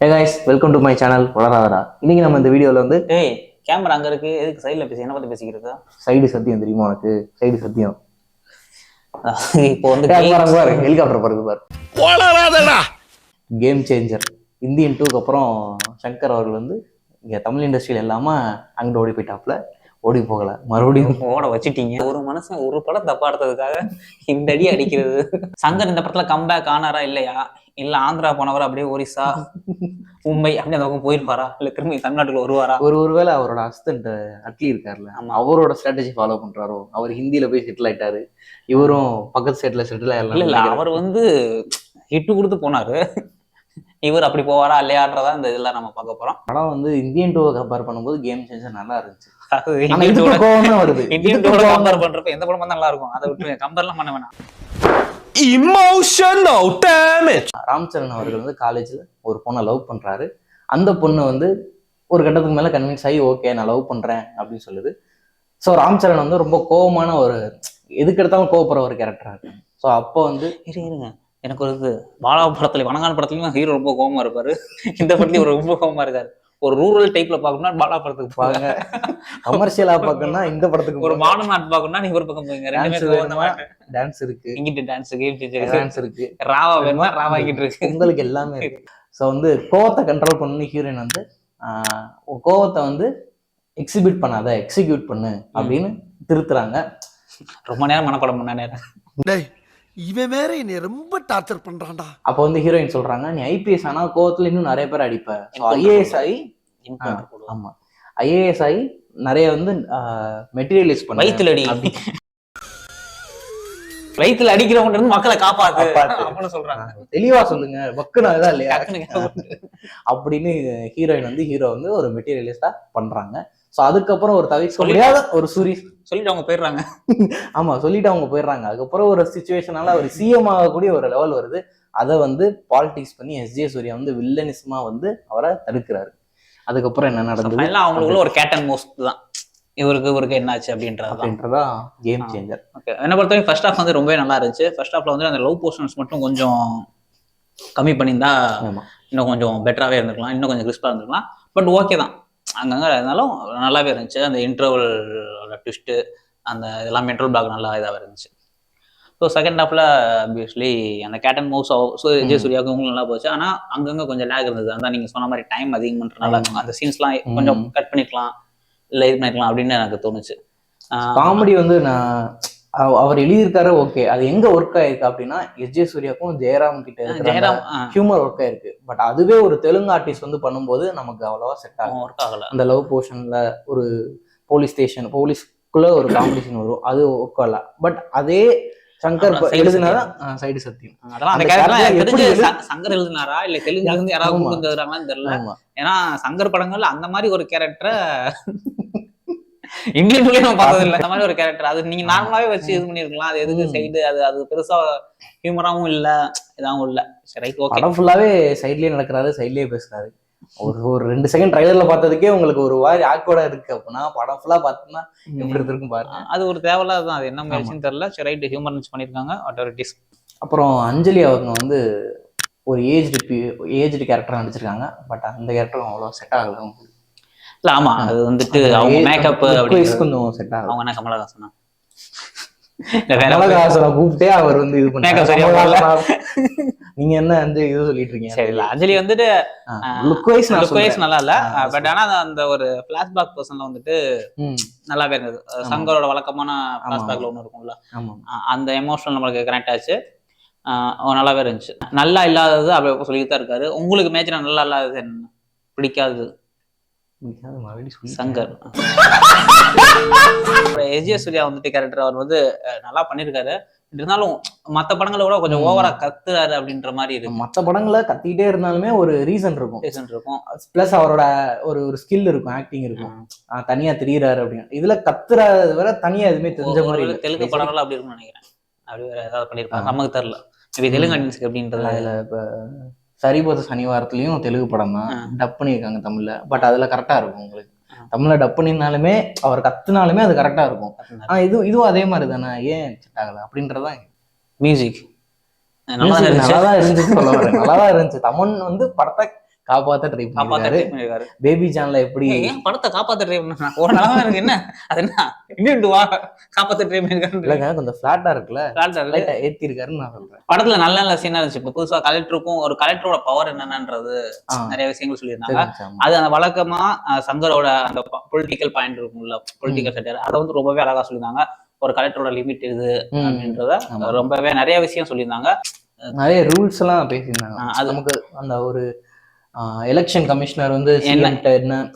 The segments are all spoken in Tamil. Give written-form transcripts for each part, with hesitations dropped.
Hey guys, welcome to my channel வளராதடா. இன்னைக்கு நம்ம இந்த வீடியோவில் வந்து ஏய் கேமரா அங்க இருக்கு, எதுக்கு சைடுல பேசி என்ன பத்தி பேசிக்கிட்டு இருக்கா? சைடு சத்தியம் தெரியுமா உனக்கு? சைடு சத்தியம் இப்போ வந்து பாரு, ஹெலிகாப்டர் பாருங்க பாரு. வளராதடா கேம் சேஞ்சர் இந்தியன் 2க்கு அப்புறம் சங்கர் அவர்கள் வந்து இங்கே தமிழ் இண்டஸ்ட்ரியில் இல்லாமல் அங்கிட்டு ஓடி போயிட்டாப்ல. ஓடி போகல, மறுபடியும் ஓட வச்சுட்டீங்க. ஒரு மனுஷன் ஒரு படம் தப்பா எடுத்ததுக்காக இந்த அடி அடிக்கிறது. சங்கர் இந்த படத்துல கம்பேக் ஆனாரா இல்லையா? இல்ல ஆந்திரா போனவரா அப்படியே ஒரிசா மும்பை அப்படி அந்த பக்கம் போயிருப்பாரா, இல்ல திரும்பி தமிழ்நாட்டுல வருவாரா? ஒருவேளை அவரோட அசிஸ்டன்ட் அட்லி இருக்காருல்ல, அவரோட ஸ்ட்ராட்டஜி ஃபாலோ பண்றாரோ. அவர் ஹிந்தியில போய் செட்டில் ஆயிட்டாரு, இவரும் பக்கத்து ஸ்டேட்ல செட்டில் ஆயிடலாம். இல்ல அவர் வந்து ஹிட்டு கொடுத்து போனாரு, இவர் அப்படி போவாரா இல்லையான்றதா இந்த இதெல்லாம் நம்ம பார்க்க போறோம். படம் வந்து இந்தியன் 2 கம்பேர் பண்ணும்போது கேம் சேஞ்சர் நல்லா இருந்துச்சு. இந்தியன் டூவோட கம்பேர் பண்றப்ப எந்த படம் நல்லா இருக்கும், அதை விட்டு கம்பேர்லாம் பண்ண வேணாம். Emotional damage. ராம் சரண் அவர்கள் வந்து காலேஜ்ல ஒரு பொண்ணை லவ் பண்றாரு. அந்த பொண்ணு வந்து ஒரு கட்டத்துக்கு மேல கன்வின்ஸ் ஆகி ஓகே நான் லவ் பண்றேன் அப்படின்னு சொல்லுது. ஸோ ராம் சரண் வந்து ரொம்ப கோபமான ஒரு, எதுக்கு எடுத்தாலும் கோவப்படுற ஒரு கேரக்டரா இருக்கு. ஸோ அப்போ வந்து இருங்க எனக்கு ஒரு இது, பாலா படத்துல வனங்கான படத்துலயும் ஹீரோ ரொம்ப கோவமா இருப்பாரு, இந்த படத்துலயும் ஒரு ரொம்ப கோவமா இருக்காரு. ஒரு ரூரல் டைப்ல பாக்கணும்னா பாலா படத்துக்கு பாருங்க, கமர்ஷியலா பாக்கணும்னா இந்த படத்துக்கு, ஒரு மாடர்ன் ஆர்ட் பாக்கணும்னா நீங்க ஒரு பக்கம் போங்க. ரெண்டுமே டான்ஸ் இருக்கு, இங்கிட்டு டான்ஸ் டான்ஸ் இருக்கு, ராவா வேணுமா ராவா இங்கிட்டு இருக்கு, உங்களுக்கு எல்லாமே இருக்கு. ஸோ வந்து கோவத்தை கண்ட்ரோல் பண்ணி ஹீரோயின் வந்து கோவத்தை வந்து எக்ஸிபியூட் பண்ணாத எக்ஸிக்யூட் பண்ணு அப்படின்னு திருத்துறாங்க. ரொம்ப நேரம் மனப்படம் பண்ண நேரம் இவன் வேற என்னை ரொம்ப டார்ச்சர் பண்றான்டா. அப்ப வந்து ஹீரோயின் சொல்றாங்க, நீ ஐபிஎஸ் ஆனா கோவத்துல இன்னும் நிறைய பேர் அடிப்ப. ஐஏஎஸ் ஆகி, ஆமா ஐஏஎஸ் ஆகி நிறைய வந்து மெட்டீரியலைஸ் பண்ண, வயிற்றுல அடி, வயிற்றுல அடிக்கிறவங்க இருந்து மக்களை காப்பாத்து சொல்றாங்க. தெளிவா சொல்லுங்க, வக்குனா இதா இல்லையா அப்படின்னு ஹீரோயின் வந்து ஹீரோ வந்து ஒரு மெட்டீரியலிஸ்டா பண்றாங்க. ஸோ அதுக்கப்புறம் ஒரு தவிர்க்க முடியாத ஒரு சொல்லிட்டு அவங்க போயிடுறாங்க. ஆமா சொல்லிட்டு அவங்க போயிடுறாங்க. அதுக்கப்புறம் ஒரு சிச்சுவேஷனால அவர் சிஎம் ஆகக்கூடிய ஒரு லெவல் வருது. அதை வந்து பாலிடிக்ஸ் பண்ணி எஸ்ஜே சூர்யா வந்து வில்லனிசமா வந்து அவரை தடுக்கிறாரு. அதுக்கப்புறம் என்ன நடந்தது, அவங்களுக்குள்ள ஒரு கேட் அண்ட் மவுஸ் தான், இவருக்கு என்னாச்சு அப்படின்றதா கேம் சேஞ்சர். என்ன பொறுத்தவரைக்கும் ஃபர்ஸ்ட் ஹாஃப் வந்து ரொம்பவே நல்லா இருந்துச்சு. ஃபர்ஸ்ட் ஹாஃப்ல வந்து அந்த லவ் போர்ஷன்ஸ் மட்டும் கொஞ்சம் கம்மி பண்ணியிருந்தா இன்னும் கொஞ்சம் பெட்டராகவே இருந்திருக்கலாம், இன்னும் கொஞ்சம் கிறிஸ்பா இருந்திருக்கலாம். பட் ஓகே தான், அங்கங்கே இருந்தாலும் நல்லாவே இருந்துச்சு. அந்த இன்டர்வல் ட்விஸ்ட்டு அந்த இதெல்லாம் மென்ட்ரல் பிளாக் நல்லா இதாக இருந்துச்சு. ஸோ செகண்ட் ஹாஃப்ல ஆப்வியஸ்லி அந்த கேட் அண்ட் மவுஸ் விஜய் சூர்யாவுக்கு உங்களுக்கு நல்லா போச்சு. ஆனால் அங்கங்கே கொஞ்சம் லேக் இருந்தது. அதான் நீங்கள் சொன்ன மாதிரி டைம் அதிகம் பண்ணுறதுனால அந்த சீன்ஸ்லாம் கொஞ்சம் கட் பண்ணிக்கலாம், இல்லை இது பண்ணிக்கலாம் அப்படின்னு எனக்கு தோணுச்சு. காமெடி வந்து நான் அவர் எழுதியிருக்காரு ஓகே, அது எங்க ஒர்க் ஆயிருக்கு அப்படின்னா எஸ்ஜே சூர்யாவுக்கும் ஜெயராம் கிட்ட ஹியூமர் ஒர்க் ஆயிருக்கு. பட் அதுவே ஒரு தெலுங்கு ஆர்டிஸ்ட் வந்து பண்ணும்போது நமக்கு அவ்வளவா செட் ஆகும், ஒர்க் ஆகல. அந்த லவ் போர்ஷன்ல ஒரு போலீஸ்குள்ள ஒரு காம்படிஷன் வரும், அது ஒர்க் ஆகல. பட் அதே சங்கர் எழுதினாதான் சைடு சத்தியம். சங்கர் எழுதினாரா இல்ல தெலுங்குல இருந்து யாராவது தெரியல. ஏன்னா சங்கர் படங்கள்ல அந்த மாதிரி ஒரு கேரக்டரை இந்தியன் நம்ம பார்த்தது இல்லை. அந்த மாதிரி ஒரு கேரக்டர் அது நீங்க நார்மலாவே வச்சு இது பண்ணிருக்கலாம். அது எதுக்கு சைடு, அது பெருசா ஹியூமராவும் இல்ல, இதாகவும் இல்ல. சரி ஓகே, படம் ஃபுல்லாவே சைட்லயே நடக்கிறாரு, சைட்லயே பேசுறாரு. ஒரு 2 செகண்ட் ட்ரைலர்ல பார்த்ததுக்கே உங்களுக்கு ஒரு மாதிரி ஆக்வர்டா இருக்கு. அப்படின்னா படம் ஃபுல்லா பார்த்தோம்னா எப்படி இருக்கும் பாருங்க. அது ஒரு தேவையில்லாதான், அது என்ன முயற்சின்னு தெரியல. சரி ரைட், ஹியூமர் பண்ணிருக்காங்க. அப்புறம் அஞ்சலி அவங்க வந்து ஒரு ஏஜ்டு கேரக்டரா நடிச்சிருக்காங்க. பட் அந்த கேரக்டரும் அவ்வளவு செட் ஆகல அவங்களுக்கு. இல்ல ஆமா, அது வந்துட்டு அவங்க மேக்கப் கொஞ்சம் செட் ஆகும். அவங்க என்ன கமலஹாசனா கமலஹாசனை கூப்பிட்டே அவர் வந்து இது பண்ண, நீங்க என்ன வந்து இது சொல்லிட்டு இருக்கீங்க. சரி இல்ல, அஞ்சலி வந்துட்டு லுக் வைஸ் நல்லா இல்ல. பட் ஆனா அந்த ஒரு பிளாஷ்பேக் பர்சன்ல வந்துட்டு நல்லாவே இருந்தது. சங்கரோட வழக்கமான பிளாஷ்பேக்ல ஒண்ணு இருக்கும்ல, அந்த எமோஷனல் நம்மளுக்கு கனெக்ட் ஆச்சு, நல்லாவே இருந்துச்சு. நல்லா இல்லாதது அப்படி சொல்லிட்டு தான் இருக்காரு. உங்களுக்கு மேஜரா நல்லா இல்லாதது என்ன, பிடிக்காதது? சங்கர் எஸ்ஜே சூர்யா வந்துட்டு கேரக்டர் அவர் வந்து நல்லா பண்ணிருக்காரு. இருந்தாலும் மத்த படங்களை கூட கொஞ்சம் ஓவரா கத்துறாரு அப்படின்ற மாதிரி இருக்கு. மத்த படங்களை கத்திக்கிட்டே இருந்தாலுமே ஒரு ரீசன் இருக்கும். பிளஸ் அவரோட ஒரு ஸ்கில் இருக்கும், ஆக்டிங் இருக்கும், தனியா தெரியுறாரு அப்படின்னு. இதுல கத்துறது வேற தனியா எதுவுமே தெரிஞ்ச மாதிரி. தெலுங்கு படங்கள் அப்படி இருக்கும்னு நினைக்கிறேன். அப்படி வேற ஏதாவது பண்ணிருப்பாங்க, நமக்கு தெரியல. தெலுங்கு ஆடியன்ஸ்க்கு அப்படின்றது இப்ப சரிபோத சனிவாரத்துலயும் தெலுங்கு படம் தான் டப் பண்ணியிருக்காங்க தமிழ்ல. பட் அதுல கரெக்டா இருக்கும் உங்களுக்கு. தமிழ்ல டப் பண்ணினாலுமே அவர் கத்துனாலுமே அது கரெக்டா இருக்கும். இதுவும் அதே மாதிரி தானே, ஏன் செட் ஆகல அப்படின்றதான். மியூசிக் நல்லாதான் இருந்துச்சு சொல்ல வரேன், நல்லாதான் இருந்துச்சு. தமன் வந்து படத்தை காப்பாத்த ட்ரை பண்ணிருக்காரு. பேபி ஜான்ல எப்படி ஏன் படத்தை காப்பாத்த ட்ரை பண்ணா ஒரு நிலமா இருக்கு என்ன அது என்ன இன்னும் வா காப்பாத்த ட்ரை பண்ணிருக்காரு இல்லங்க கொஞ்சம் ஃபிளாட்டா இருக்குல்ல Flat ஆ இருக்கு. லைட்டா ஏத்தி இருக்காருன்னு நான் சொல்றேன். படத்துல நல்ல நல்ல சீனா இருந்துச்சு. இப்போ புதுசா கலெக்டருக்கும் ஒரு கலெக்டரோட பவர் என்னன்றது நிறைய விஷயங்கள் சொல்லியிருந்தாங்க. தெரிஞ்சுச்சு, ஆமா. அது அந்த வழக்கமா சங்கரோட அந்த பொலிட்டிக்கல் பாயிண்ட் இருக்கும்ல, பொலிட்டிக்கல் செட்டர், அதை வந்து ரொம்பவே அழகா சொல்லியிருந்தாங்க. ஒரு கலெக்டரோட லிமிட் இது அப்படின்றத ரொம்பவே நிறைய விஷயம் சொல்லியிருந்தாங்க. நிறைய ரூல்ஸ் எல்லாம் பேசியிருந்தாங்க. அது நமக்கு அந்த ஒரு எலெக்ஷன் கமிஷனர் வந்து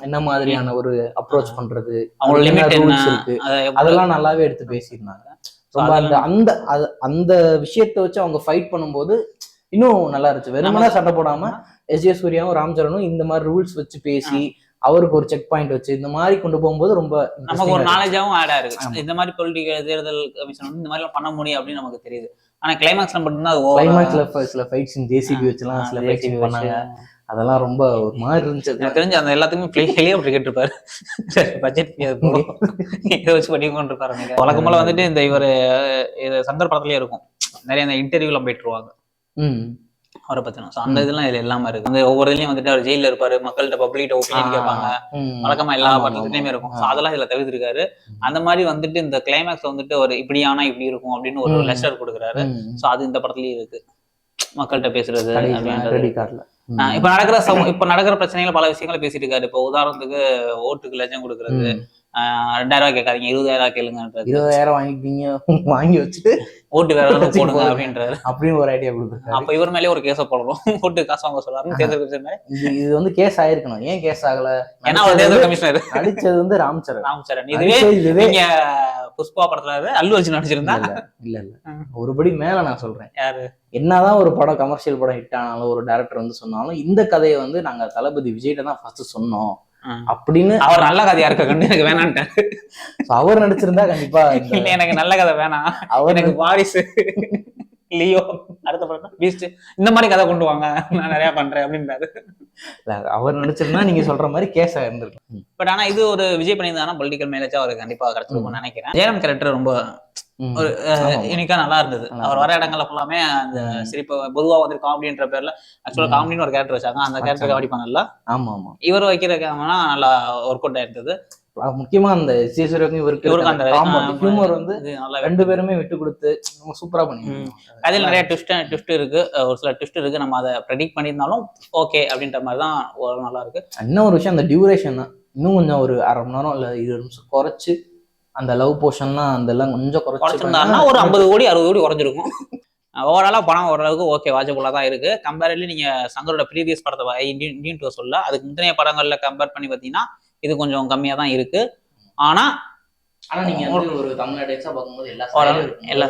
என்ன மாதிரியான ஒரு அப்ரோச் பண்றது, அவங்களோட லிமிட் ரூல்ஸ் இருக்கு, அதெல்லாம் நல்லாவே எடுத்து பேசியிருந்தாங்க. ரொம்ப அந்த அந்த விஷயத்தை வச்சு அவங்க ஃபைட் பண்ணும்போது இன்னும் நல்லா இருந்துச்சு. வெறுமனா சண்டை போடாம எஸ்.ஜே. சூர்யாவும் ராம் சரணும் இந்த மாதிரி ரூல்ஸ் வச்சு பேசி அவருக்கு ஒரு செக் பாயிண்ட் வச்சு இந்த மாதிரி கொண்டு போகும்போது ரொம்ப நமக்கு ஒரு நாலேஜாவும் ஆட் ஆயிருக்கு. இந்த மாதிரி பொலிட்டிக்கல் தேர்தல் கமிஷன் வந்து இந்த மாதிரி எல்லாம் பண்ண முடியும் அப்படின்னு நமக்கு தெரியுது. ஆனா கிளைமாக்ஸ்ல மட்டும்தான் அது கிளைமாக்ஸ்ல சில ஃபைட்ஸ் ஜேசிபி வச்சுலாம் சில ஃபைட்ஸ் பண்ணாங்க. அதெல்லாம் ரொம்ப ஒரு மாதிரி இருந்துச்சு. எனக்கு தெரிஞ்சு அந்த எல்லாத்துக்குமே பிளேயே அப்படி கேட்டிருப்பாரு. பட்ஜெட் இதை வச்சு பண்ணி கொண்டு இருப்பாரு. வழக்கம்போல வந்துட்டு இந்த இவர் சங்கர் படத்துலயே இருக்கும், நிறைய இந்த இன்டர்வியூலாம் போயிட்டுருவாங்க அவரை பத்தினா. அந்த இதெல்லாம் இதுல எல்லாமே இருக்கு. அந்த ஒவ்வொரு இதுலயும் வந்துட்டு அவர் ஜெயில இருப்பாரு, மக்கள்கிட்ட பப்ளிக் ஒப்பீனியன் கேட்பாங்க, வழக்கமா எல்லா படத்துலயுமே இருக்கும். அதெல்லாம் இதுல தவிர்த்திருக்காரு. அந்த மாதிரி வந்துட்டு இந்த கிளைமேக்ஸ் வந்துட்டு ஒரு இப்படி ஆனா இப்படி இருக்கும் அப்படின்னு ஒரு லெக்சர் கொடுக்குறாரு. சோ அது இந்த படத்துலயும் இருக்கு, மக்கள்கிட்ட பேசுறது அப்படின்றது. இப்ப நடக்கிற பிரச்சனைகள் பல விஷயங்களை பேசிட்டு இருக்காரு. இப்ப உதாரணத்துக்கு ஓட்டுக்கு லஞ்சம் கொடுக்கறது, 2000 கேட்காதீங்க 20,000 கேளுங்க, 20,000 வாங்கிட்டீங்க வாங்கி வச்சுட்டு ஓட்டு வேற போடுங்க அப்படின்றாரு. அப்படின்னு ஒரு ஐடியா கொடுக்குறாரு. அப்ப இவர் மேலே ஒரு கேஸ போடுறோம், ஓட்டு காசு வாங்க சொல்றாரு தேர்தல். இது வந்து கேஸ் ஆயிருக்கணும். ஏன் கேஸ் ஆகல? ஏன்னா அவர் தேர்தல் கமிஷனர் நடிச்சது வந்து ராம் சரண். இதுவே நீங்க புஷ்பா படத்துல அல்லு அர்ஜுன் நடிச்சிருந்தா இல்ல ஒருபடி மேல நான் சொல்றேன். யாரு என்னதான் ஒரு படம் கமர்ஷியல் படம் ஹிட் ஆனாலும் ஒரு டைரக்டர் வந்து சொன்னாலும் இந்த கதையை வந்து நாங்க தளபதி விஜய்கிட்ட தான் ஃபர்ஸ்ட் சொன்னோம் அப்படின்னு. அவர் நல்ல கதையா இருக்க கண்டு எனக்கு வேணான்ட்டாரு. அவர் நடிச்சிருந்தா கண்டிப்பா எனக்கு நல்ல கதை வேணாம், அவர் எனக்கு வாரிசு, லியோ, அடுத்த படம் பீஸ்ட், இந்த மாதிரி கதை கொண்டு வாங்க, நான் நிறைய பண்றேன் அப்படின்றாரு. அவர் நடிச்சிருந்தா நீங்க சொல்ற மாதிரி கேஸா இருந்திருக்கும். பட் ஆனா இது ஒரு விஜய் பண்ணியிருந்தாங்கன்னா பொலிட்டிக்கல் மேலேஜா அவருக்கு கண்டிப்பா கிடைச்சிருக்கும்னு நினைக்கிறேன். ஜெயராம் கேரக்டர் ரொம்ப ஒரு யூனிக்கா நல்லா இருந்தது. அவர் வர இடங்கள்ல ஃபுல்லாமே அந்த சிரிப்பு பொதுவா வந்து காமெடின்ற பேர்ல ஆக்சுவலா காமெடின்னு ஒரு கேரக்டர் வச்சாங்க. அந்த கேரக்டர் காமெடி பண்ணல. ஆமா ஆமா, இவர் வைக்கிற கேமரா நல்லா ஒர்க் அவுட் ஆயிருந்தது. முக்கியமா அந்த இவருக்கு அந்த ஹியூமர் வந்து ரெண்டு பேருமே விட்டு கொடுத்து சூப்பரா பண்ணிருக்காங்க. அதில் நிறைய ட்விஸ்ட் இருக்கு, ஒரு சில ட்விஸ்ட் இருக்கு. நம்ம அதை ப்ரெடிக்ட் பண்ணியிருந்தாலும் ஓகே அப்படின்ற மாதிரி தான் நல்லா இருக்கு. இன்னும் ஒரு விஷயம், அந்த டியூரேஷன் தான் இன்னும் கொஞ்சம் ஒரு 1/2 மணி நேரம் இல்ல 20 நிமிஷம் குறைச்சு அந்த லவ் போர்ஷன்லாம் அதெல்லாம் கொஞ்சம் குறைச்சிருந்தாருன்னா ஒரு 50 கோடி 60 கோடி குறைஞ்சிருக்கும். ஓவராலா படம் ஓரளவுக்கு ஓகே வாட்சபுல்லா தான் இருக்கு. கம்பேரிட்லி நீங்க சங்கரோட ப்ரீவியஸ் படத்தை இந்தியன் டூ சொல்ல அதுக்கு முந்தைய படங்கள்ல கம்பேர் பண்ணி பார்த்தீங்கன்னா இது கொஞ்சம் கம்மியா தான் இருக்கு. ஆனா நீங்க ஒரு தமிழ்நாடு பார்க்கும்போது எல்லா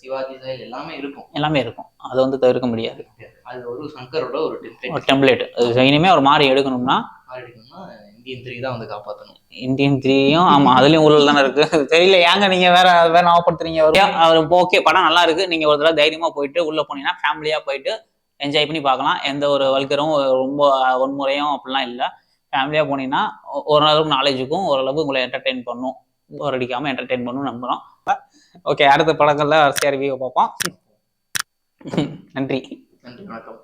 சிவாஜி ஸ்டைல் எல்லாமே இருக்கும். அது வந்து தவிர்க்க முடியாது. அது ஒரு சங்கரோட ஒரு டெம்ப்ளேட். இனிமே ஒரு மாதிரி எடுக்கணும்னா இந்தியன் 3 தான் வந்து காப்பாற்றணும். இந்தியன் 3யும் ஆமா அதுலயும் ஊழல் தானே இருக்கு. தெரியல ஏங்க நீங்க வேற ஞாபகப்படுத்துறீங்க. அவர் ஓகே படம் நல்லா இருக்கு, நீங்க ஒரு தடவை தைரியமா போயிட்டு உள்ள போனீங்கன்னா ஃபேமிலியா போயிட்டு என்ஜாய் பண்ணி பார்க்கலாம். எந்த ஒரு வல்கரும் ரொம்ப வன்முறையும் அப்படிலாம் இல்லை. ஃபேமிலியா போனீங்கன்னா ஓரளவுக்கு நாலேஜுக்கும் ஓரளவுக்கு உங்களை என்டர்டெயின் பண்ணும், போர் அடிக்காம என்டர்டெயின் பண்ணும் நம்புறோம். ஓகே, அடுத்த படங்கள்ல வரிசையா ரிவ்யூ பார்ப்போம். நன்றி, வணக்கம்.